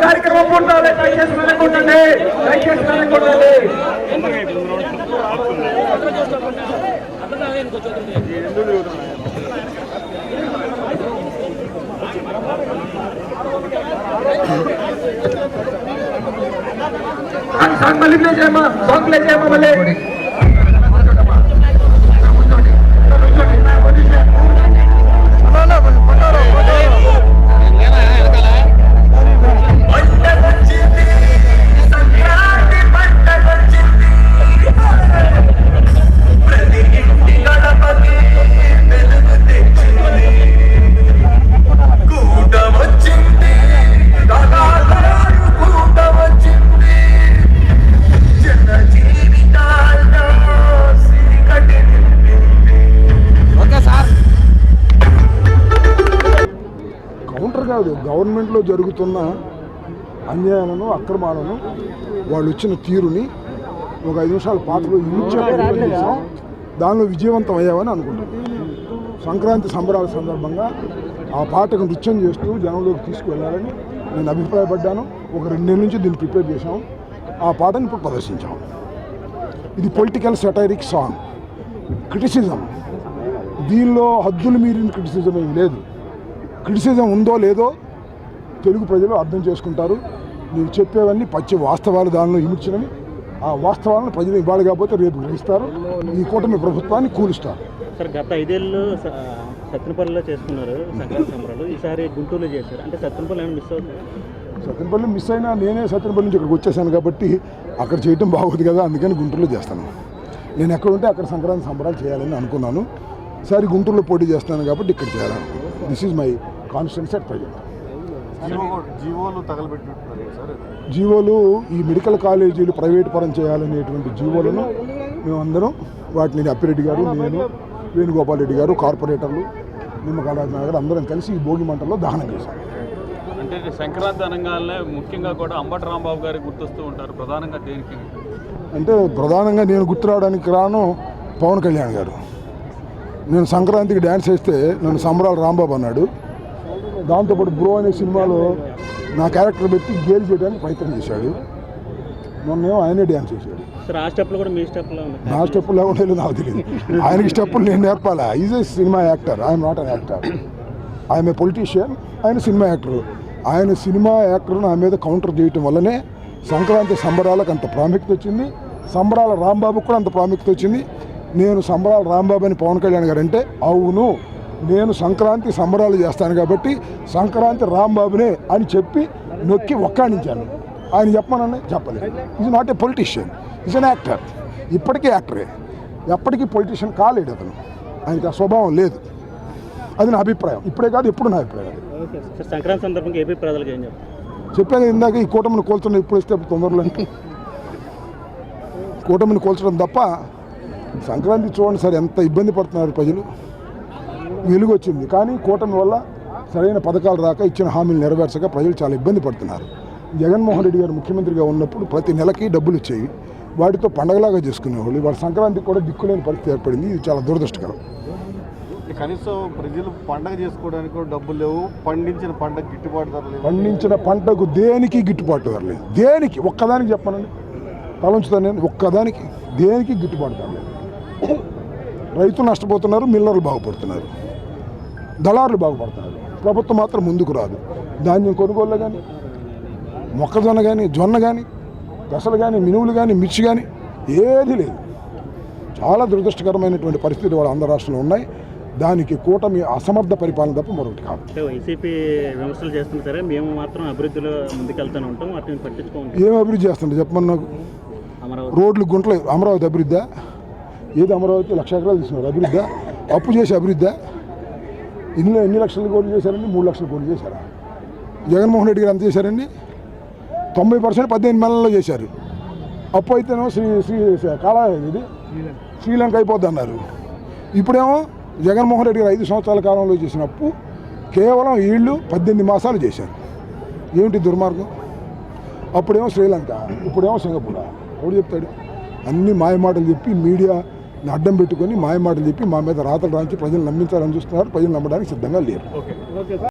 కార్యక్రమం పూర్తవులే. దయచేసి వెళ్ళకుండండి, దయచేసి వెళ్ళకుండండి. మళ్ళీ ప్లే చేయమ్మా, సాంగ్ ప్లే చేయమ్మా మళ్ళీ. గవర్నమెంట్లో జరుగుతున్న అన్యాయాలను, అక్రమాలను, వాళ్ళు ఇచ్చిన తీరుని ఒక 5 నిమిషాల పాటలో చేసాం. దానిలో విజయవంతం అయ్యామని అనుకుంటున్నాను. సంక్రాంతి సంబరాల సందర్భంగా ఆ పాటకు నృత్యం చేస్తూ జనంలోకి తీసుకువెళ్ళాలని నేను అభిప్రాయపడ్డాను. ఒక 2 నెలల నుంచి దీన్ని ప్రిపేర్ చేశాం. ఆ పాటను ఇప్పుడు ప్రదర్శించాం. ఇది పొలిటికల్ సెటైరిక్ సాంగ్, క్రిటిసిజం. దీనిలో హద్దులు మీరిన క్రిటిసిజం ఏమి లేదు. క్రిటిసిజం ఉందో లేదో తెలుగు ప్రజలు అర్థం చేసుకుంటారు. నేను చెప్పేవన్నీ పచ్చి వాస్తవాలు దానిలో ఇమిడ్చినవి. ఆ వాస్తవాలను ప్రజలు ఇవాళ కాకపోతే రేపు గ్రహిస్తారు. ఈ కూటమి ప్రభుత్వాన్ని కూలుస్తారు. సార్, గత 5 ఏళ్ళు సత్తెనపల్లిలో చేసుకున్నారు సంక్రాంతి సంబరాలు. ఈసారి గుంటూరులో చేశారు. అంటే సత్తెనపల్లి ఏమైనా మిస్ అవుతుంది? సత్తెనపల్లి మిస్ అయినా నేనే సత్తెనపల్లి నుంచి ఇక్కడికి వచ్చేసాను కాబట్టి అక్కడ చేయటం బాగోదు కదా, అందుకని గుంటూరులో చేస్తాను. నేను ఎక్కడ ఉంటే అక్కడ సంక్రాంతి సంబరాలు చేయాలని అనుకున్నాను. ఈసారి గుంటూరులో పోటీ చేస్తాను కాబట్టి ఇక్కడ చేయాలని. This is my constituency at present. జీవోలు ఈ మెడికల్ కాలేజీలు ప్రైవేట్ పరం చేయాలనేటువంటి జీవోలను మేమందరం వాటిని అప్పిరెడ్డి గారు, నేను, వేణుగోపాల్ రెడ్డి గారు, కార్పొరేటర్లు, నిమ్మకాయరాజు గారు అందరం కలిసి ఈ భోగి మంటల్లో దహనం చేశాం. అంటే సంక్రాంతి అనగానే ముఖ్యంగా కూడా అంబటి రాంబాబు గారు గుర్తొస్తూ ఉంటారు. ప్రధానంగా దేనికి అంటే ప్రధానంగా నేను గుర్తు రావడానికి కారణం పవన్ కళ్యాణ్ గారు. నేను సంక్రాంతికి డ్యాన్స్ వేస్తే నన్ను సంబరాల రాంబాబు అన్నాడు. దాంతోపాటు బ్రో అనే సినిమాలో నా క్యారెక్టర్ పెట్టి గేలి చేయడానికి ప్రయత్నం చేశాడు. మొన్నేమో ఆయనే డ్యాన్స్ చేశాడు. నా స్టెప్పులు లేకుండా నాకు తెలియదు. ఆయనకి స్టెప్పులు నేను నేర్పాలా? Is a cinema actor, I'm not an actor. I'm a politician, ఆయన సినిమా యాక్టర్. ఆయన సినిమా యాక్టర్ నా మీద కౌంటర్ చేయటం వల్లనే సంక్రాంతి సంబరాలకు అంత ప్రాముఖ్యత వచ్చింది. సంబరాల రాంబాబుకు కూడా అంత ప్రాముఖ్యత వచ్చింది. నేను సంబరాల రాంబాబు అని పవన్ కళ్యాణ్ గారు అంటే, అవును నేను సంక్రాంతి సంబరాలు చేస్తాను కాబట్టి సంక్రాంతి రాంబాబునే అని చెప్పి నొక్కి ఒక్కాణించాను. ఆయన చెప్పమనని చెప్పలేదు. Is not a politician, is an actor. ఇప్పటికీ యాక్టరే, ఎప్పటికీ పొలిటీషియన్ కాలేడు అతను. ఆయనకి ఆ స్వభావం లేదు. అది నా అభిప్రాయం. ఇప్పుడే కాదు, ఎప్పుడు నా అభిప్రాయం. సంక్రాంతి సందర్భంగా ఏపీ ప్రజలకు ఏం చెప్పాను ఇందాక, ఈ కూటమిని కోల్చడం ఇప్పుడు ఇస్తే తొందరలో కూటమిని కోల్చడం తప్ప సంక్రాంతి చూడండి సార్ ఎంత ఇబ్బంది పడుతున్నారు ప్రజలు. వెలుగు వచ్చింది కానీ కూటమి వల్ల సరైన పథకాలు రాక, ఇచ్చిన హామీలు నెరవేర్చక ప్రజలు చాలా ఇబ్బంది పడుతున్నారు. జగన్మోహన్ రెడ్డి గారు ముఖ్యమంత్రిగా ఉన్నప్పుడు ప్రతి నెలకి డబ్బులు వచ్చేవి, వాటితో పండగలాగా చేసుకునేవాళ్ళు. వాళ్ళ సంక్రాంతికి కూడా దిక్కులేని పరిస్థితి ఏర్పడింది. ఇది చాలా దురదృష్టకరం. కనీసం ప్రజలు పండగ చేసుకోవడానికి కూడా డబ్బులు లేవు. పండించిన పంటకు గిట్టుబాటు ధర లేదు. పండించిన పంటకు దేనికి గిట్టుబాటు ధర లేదు. దేనికి ఒక్కదానికి చెప్పనండి, తలంచుతాను నేను. ఒక్కదానికి దేనికి గిట్టుబాటు ధర లేదు. రైతులు నష్టపోతున్నారు, మిల్లర్లు బాగుపడుతున్నారు, దళారులు బాగుపడుతున్నారు. ప్రభుత్వం మాత్రం ముందుకు రాదు. ధాన్యం కొనుగోళ్ళు కానీ, మొక్కజొన్న కానీ, జొన్న కానీ, పెసలు కానీ, మినువులు కానీ, మిర్చి కానీ ఏది లేదు. చాలా దురదృష్టకరమైనటువంటి పరిస్థితులు వాళ్ళ ఆంధ్ర రాష్ట్రంలో ఉన్నాయి. దానికి కూటమి అసమర్థ పరిపాలన తప్ప మరొకటి కాదు. వైసీపీ విమర్శలు చేస్తున్నా సరే మేము మాత్రం అభివృద్ధిలో ముందుకెళ్తూనే ఉంటాం, వాటిని పట్టించుకోండి. ఏం అభివృద్ధి చేస్తుంటే చెప్పమని నాకు. రోడ్లు గుంటలు అమరావతి అభివృద్ధి? ఏది అమరావతి 1,00,000 ఎకరాలు తీసుకున్నారు అభివృద్ధి? అప్పు చేసి అభివృద్ధి? ఇందులో ఎన్ని లక్షల కోట్లు చేశారండి? 3 లక్షల కోట్లు చేశారా? జగన్మోహన్ రెడ్డి గారు ఎంత చేశారండి? 90% 18 నెలల్లో చేశారు. అప్పు అయితేనేమో ఇది శ్రీలంక అయిపోద్ది అన్నారు. ఇప్పుడేమో జగన్మోహన్ రెడ్డి గారు 5 సంవత్సరాల కాలంలో చేసిన అప్పు కేవలం వీళ్ళు 18 మాసాలు చేశారు. ఏమిటి దుర్మార్గం? అప్పుడేమో శ్రీలంక, ఇప్పుడేమో సింగపూర్. ఎవడు చెప్తాడు? అన్ని మాయమాటలు చెప్పి మీడియా అడ్డం పెట్టుకొని మాయమాటలు చెప్పి మా మీద రాతలు రాయించి ప్రజలు నమ్మించాలని చూస్తున్నారు. ప్రజలు నమ్మడానికి సిద్ధంగా లేరు.